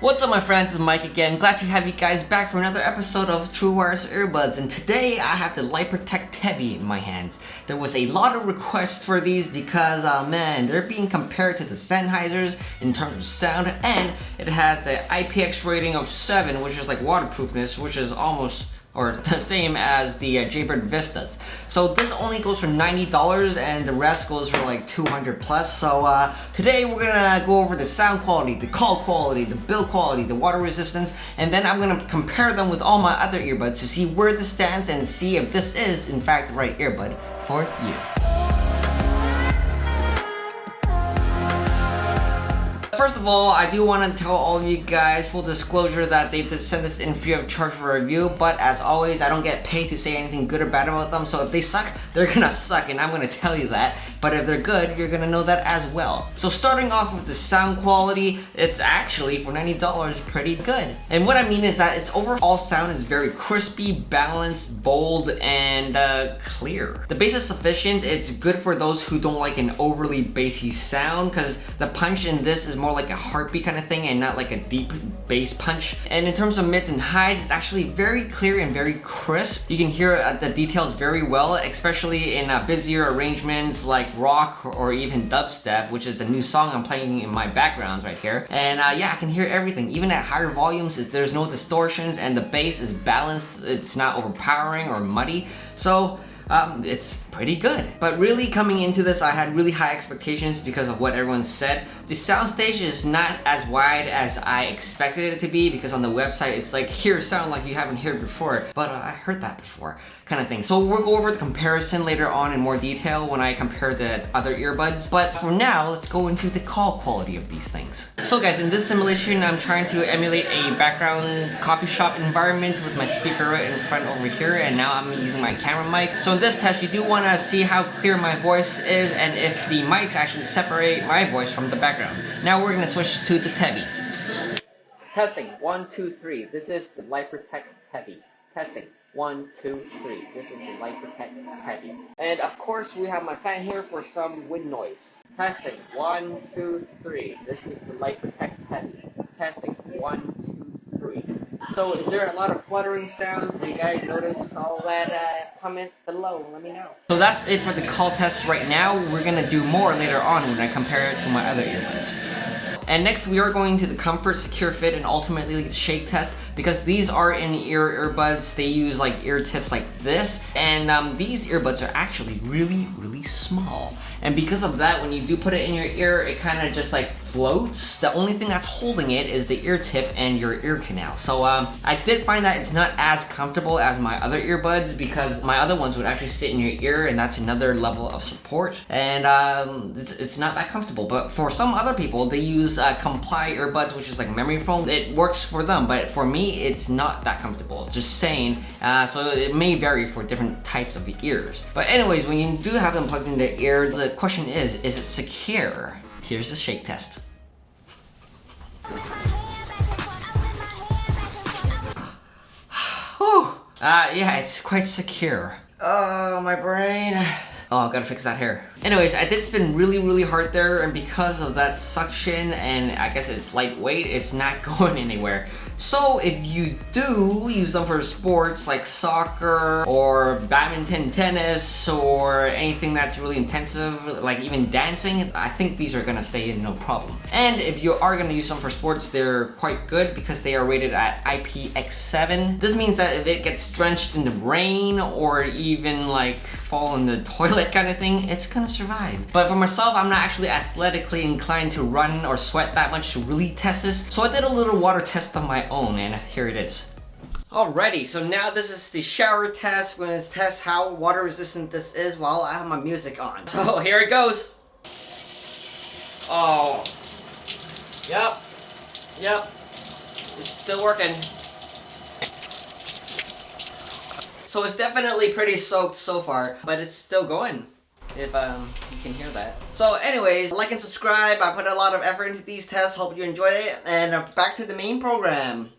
What's up my friends, it's Mike again. Glad to have you guys back for another episode of True Wireless Earbuds, and today I have the Lypertek TEVI in my hands. There was a lot of requests for these because, man, they're being compared to the Sennheisers in terms of sound, and it has the IPX rating of 7, which is like waterproofness, which is almost or the same as the Jaybird Vistas. So this only goes for $90 and the rest goes for like 200 plus. So today we're gonna go over the sound quality, the call quality, the build quality, the water resistance, and then I'm gonna compare them with all my other earbuds to see where this stands and see if this is in fact the right earbud for you. First of all, I do want to tell all of you guys, full disclosure, that they did send this in free of charge for review, but as always, I don't get paid to say anything good or bad about them, so if they suck, they're gonna suck, and I'm gonna tell you that, but if they're good, you're gonna know that as well. So starting off with the sound quality, it's actually, for $90, pretty good. And what I mean is that its overall sound is very crispy, balanced, bold, and clear. The bass is sufficient. It's good for those who don't like an overly bassy sound, because the punch in this is more like a heartbeat kind of thing and not like a deep bass punch. And in terms of mids and highs, it's actually very clear and very crisp. You can hear the details very well, especially in busier arrangements like rock or even dubstep, which is a new song I'm playing in my backgrounds right here. And yeah, I can hear everything. Even at higher volumes, there's no distortions and the bass is balanced. It's not overpowering or muddy. So it's pretty good. But really coming into this, I had really high expectations because of what everyone said. The soundstage is not as wide as I expected it to be, because on the website it's like, hear sound like you haven't heard before, but I heard that before kind of thing. So we'll go over the comparison later on in more detail when I compare the other earbuds, but for now let's go into the call quality of these things. So guys, in this simulation I'm trying to emulate a background coffee shop environment with my speaker right in front over here, and now I'm using my camera mic. So in this test you do want to see how clear my voice is and if the mics actually separate my voice from the background. Now we're going to switch to the TEVIs. Testing, 1, 2, 3. This is the Lypertek TEVI. Testing, 1, 2, 3. This is the Lypertek TEVI. And of course we have my fan here for some wind noise. Testing, 1, 2, 3. This is the Lypertek TEVI. Testing, 1, 2, 3. So is there a lot of fluttering sounds? Do you guys notice all that? Comment below, let me know. So that's it for the call test right now. We're gonna do more later on when I compare it to my other earbuds. And next we are going to the comfort, secure fit, and ultimately the shake test, because these are in-ear earbuds. They use like ear tips like this, and these earbuds are actually really small. And because of that, when you do put it in your ear, it kind of just like floats. The only thing that's holding it is the ear tip and your ear canal. So I did find that it's not as comfortable as my other earbuds, because my other ones would actually sit in your ear, and that's another level of support. And it's not that comfortable. But for some other people, they use Comply earbuds, which is like memory foam. It works for them, but for me, it's not that comfortable. Just saying. So it may vary for different types of ears. But anyways, when you do have them plugged in the ear, the question is it secure? Here's the shake test. Yeah, it's quite secure. Oh, my brain. Oh, I've got to fix that hair. Anyways, I did spin really hard there, and because of that suction, and I guess it's lightweight, it's not going anywhere. So if you do use them for sports like soccer or badminton, tennis, or anything that's really intensive, like even dancing, I think these are gonna stay in no problem. And if you are gonna use them for sports, they're quite good because they are rated at IPX7. This means that if it gets drenched in the rain or even like fall in the toilet kind of thing, it's gonna survive. But for myself, I'm not actually athletically inclined to run or sweat that much to really test this, so I did a little water test of my own, and here it is. Alrighty, so now this is the shower test. We're gonna test how water resistant this is while I have my music on. So here it goes. Oh, yep, it's still working. So it's definitely pretty soaked so far, but it's still going, if you can hear that. So anyways, like and subscribe. I put a lot of effort into these tests. Hope you enjoyed it. And back to the main program.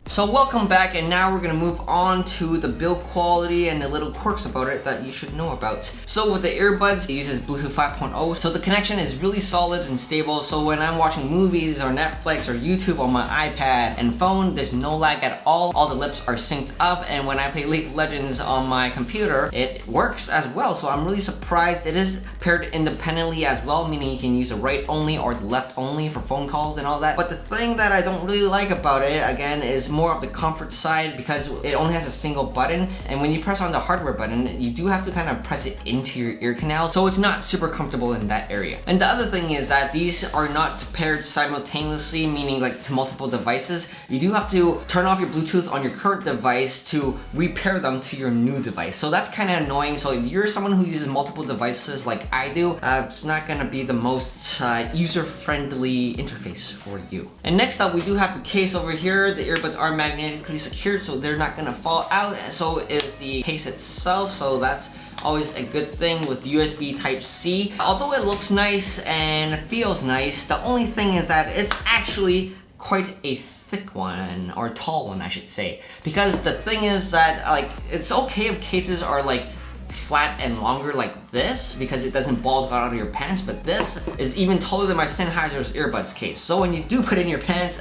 So welcome back, and now we're gonna move on to the build quality and the little quirks about it that you should know about. So with the earbuds, it uses Bluetooth 5.0, so the connection is really solid and stable. So when I'm watching movies or Netflix or YouTube on my iPad and phone, there's no lag at all. All the lips are synced up, and when I play League of Legends on my computer, it works as well. So I'm really surprised. It is paired independently as well, meaning you can use the right only or the left only for phone calls and all that. But the thing that I don't really like about it, again, is more of the comfort side, because it only has a single button, and when you press on the hardware button, you do have to kind of press it into your ear canal, so it's not super comfortable in that area. And the other thing is that these are not paired simultaneously, meaning like to multiple devices. You do have to turn off your Bluetooth on your current device to repair them to your new device, so that's kind of annoying. So if you're someone who uses multiple devices like I do, it's not gonna be the most user-friendly interface for you. And next up, we do have the case over here. The earbuds are magnetically secured, so they're not gonna fall out, and so is the case itself, so that's always a good thing with USB Type-C. Although it looks nice and feels nice, the only thing is that it's actually quite a thick one, or tall one I should say, because the thing is that like it's okay if cases are like flat and longer like this, because it doesn't balls out of your pants, but this is even taller than my Sennheiser's earbuds case, so when you do put it in your pants,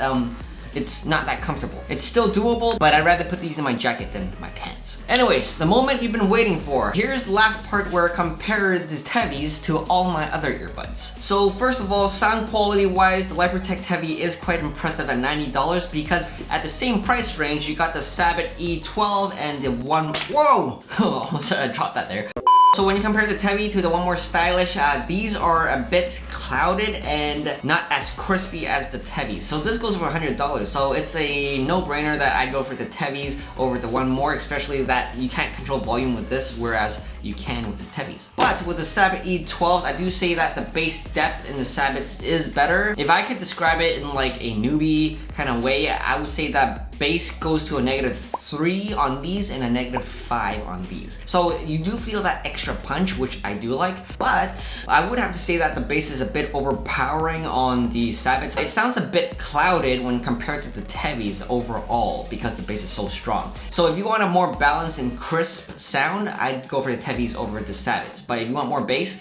it's not that comfortable. It's still doable, but I'd rather put these in my jacket than my pants. Anyways, the moment you've been waiting for. Here's the last part where I compared the TEVIs to all my other earbuds. So first of all, sound quality wise, the Lypertek TEVI is quite impressive at $90, because at the same price range, you got the Sabit E12 and the one, whoa! Almost dropped that there. So when you compare the TEVI to the one more stylish, these are a bit clouded and not as crispy as the TEVI. So this goes for $100. So it's a no-brainer that I'd go for the TEVIs over the one more, especially that you can't control volume with this, whereas you can with the TEVIs. But with the Sabit E12s, I do say that the bass depth in the Sabits is better. If I could describe it in like a newbie kind of way, I would say that bass goes to a -3 on these and a -5 on these. So you do feel that extra punch, which I do like, but I would have to say that the bass is a bit overpowering on the Sabits. It sounds a bit clouded when compared to the TEVIs overall, because the bass is so strong. So if you want a more balanced and crisp sound, I'd go for the TEVIs over the Sabits. But if you want more bass,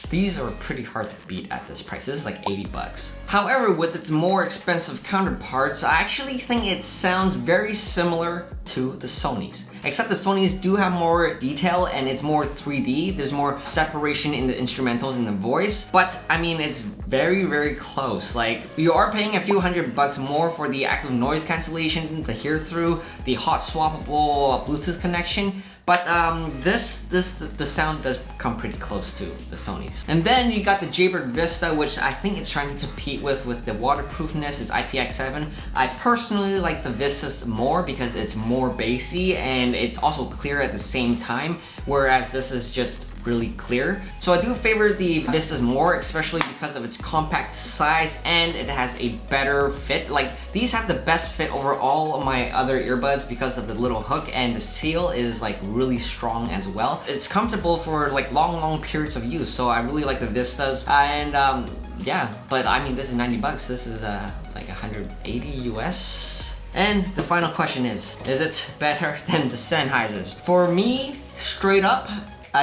these are pretty hard to beat at this price. This is like 80 bucks. However, with its more expensive counterparts, I actually think it sounds very similar to the Sonys. Except the Sonys do have more detail and it's more 3D. There's more separation in the instrumentals and the voice. But I mean, it's very, very close. Like, you are paying a few $100 more for the active noise cancellation, the hear through, the hot swappable Bluetooth connection. But the sound does come pretty close to the Sonys. And then you got the Jaybird Vista, which I think it's trying to compete with the waterproofness. It's IPX7. I personally like the Vistas more because it's more bassy and it's also clear at the same time, whereas this is just really clear. So I do favor the Vistas more, especially because of its compact size and it has a better fit. Like, these have the best fit over all of my other earbuds because of the little hook, and the seal is like really strong as well. It's comfortable for like long periods of use, so I really like the Vistas. And yeah, but I mean, this is 90 bucks. This is like 180 US. And the final question is it better than the Sennheisers? For me, straight up,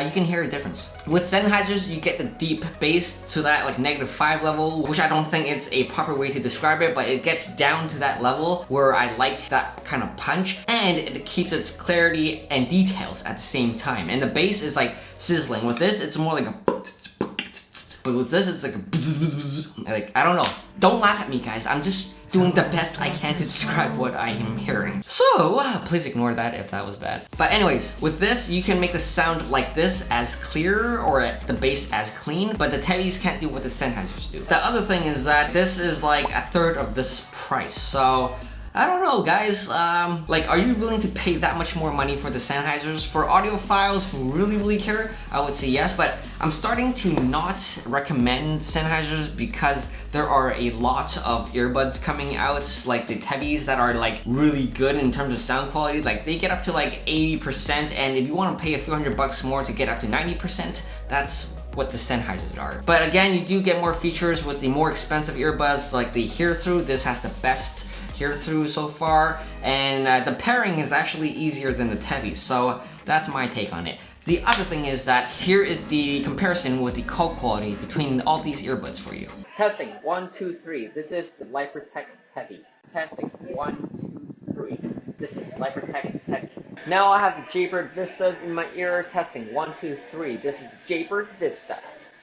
you can hear a difference. With Sennheisers, you get the deep bass to that like -5 level, which I don't think it's a proper way to describe it, but it gets down to that level where I like that kind of punch, and it keeps its clarity and details at the same time. And the bass is like sizzling. With this, it's more like a, but with this, it's like a, like, I don't know. Don't laugh at me, guys. I'm just doing the best I can to describe what I am hearing. So, please ignore that if that was bad. But anyways, with this, you can make the sound like this as clear, or the bass as clean, but the TEVIs can't do what the Sennheisers do. The other thing is that this is like a third of this price, so I don't know, guys. Like, are you willing to pay that much more money for the Sennheisers? For audiophiles who really care, I would say yes, but I'm starting to not recommend Sennheisers because there are a lot of earbuds coming out, like the TEVIs, that are like really good in terms of sound quality. Like, they get up to like 80%, and if you want to pay a few $100 more to get up to 90%, that's what the Sennheisers are. But again, you do get more features with the more expensive earbuds, like the hear through. This has the best hear through so far, and the pairing is actually easier than the TEVI, so that's my take on it. The other thing is that here is the comparison with the call quality between all these earbuds for you. Testing 1, 2, 3. This is the Lypertek TEVI. Testing 1, 2, 3. This is Lypertek TEVI. Now I have the Jaybird Vistas in my ear. Testing 1, 2, 3. This is Jaybird Vista.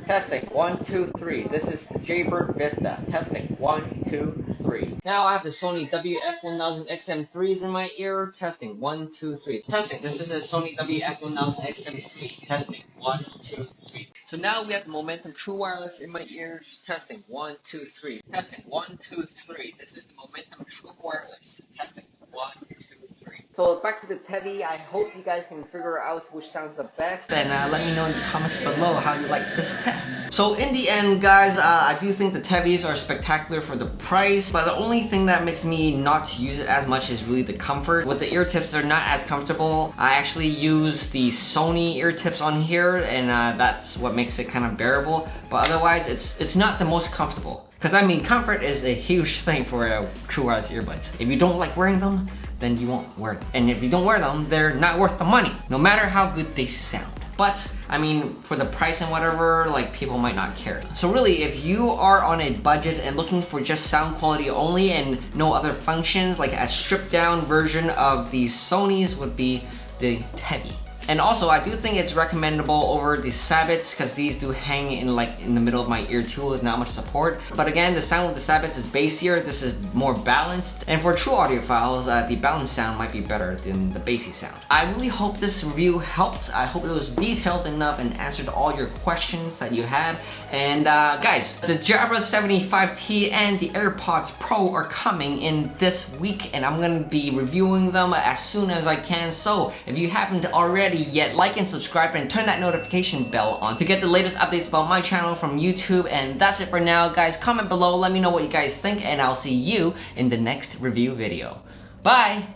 Testing 1, 2, 3. This is the Jaybird Vista. Testing 1, 2, 3. Now I have the Sony WF-1000XM3s in my ear. Testing 1, 2, 3. Testing. This is the Sony WF-1000XM3. Testing 1, 2, 3. So now we have the Momentum True Wireless in my ears. Testing 1, 2, 3. Testing 1, 2, 3. This is the Momentum True Wireless. Testing 1, 2, 3. So back to the TEVI, I hope you guys can figure out which sounds the best. And let me know in the comments below how you like this test. So in the end, guys, I do think the TEVIs are spectacular for the price, but the only thing that makes me not use it as much is really the comfort. With the ear tips, they're not as comfortable. I actually use the Sony ear tips on here, and that's what makes it kind of bearable. But otherwise, it's not the most comfortable. Because I mean, comfort is a huge thing for true wireless earbuds. If you don't like wearing them, then you won't wear them. And if you don't wear them, they're not worth the money, no matter how good they sound. But, I mean, for the price and whatever, like, people might not care. So really, if you are on a budget and looking for just sound quality only and no other functions, like a stripped down version of these Sonys would be the TEVI. And also, I do think it's recommendable over the Sabbats, because these do hang in the middle of my ear too with not much support. But again, the sound with the Sabbats is bassier, this is more balanced. And for true audiophiles, the balanced sound might be better than the bassy sound. I really hope this review helped. I hope it was detailed enough and answered all your questions that you had. And guys, the Jabra 75T and the AirPods Pro are coming in this week, and I'm gonna be reviewing them as soon as I can. So if you haven't already yet, like and subscribe and turn that notification bell on to get the latest updates about my channel from YouTube. And that's it for now, guys. Comment below, let me know what you guys think, and I'll see you in the next review video. Bye!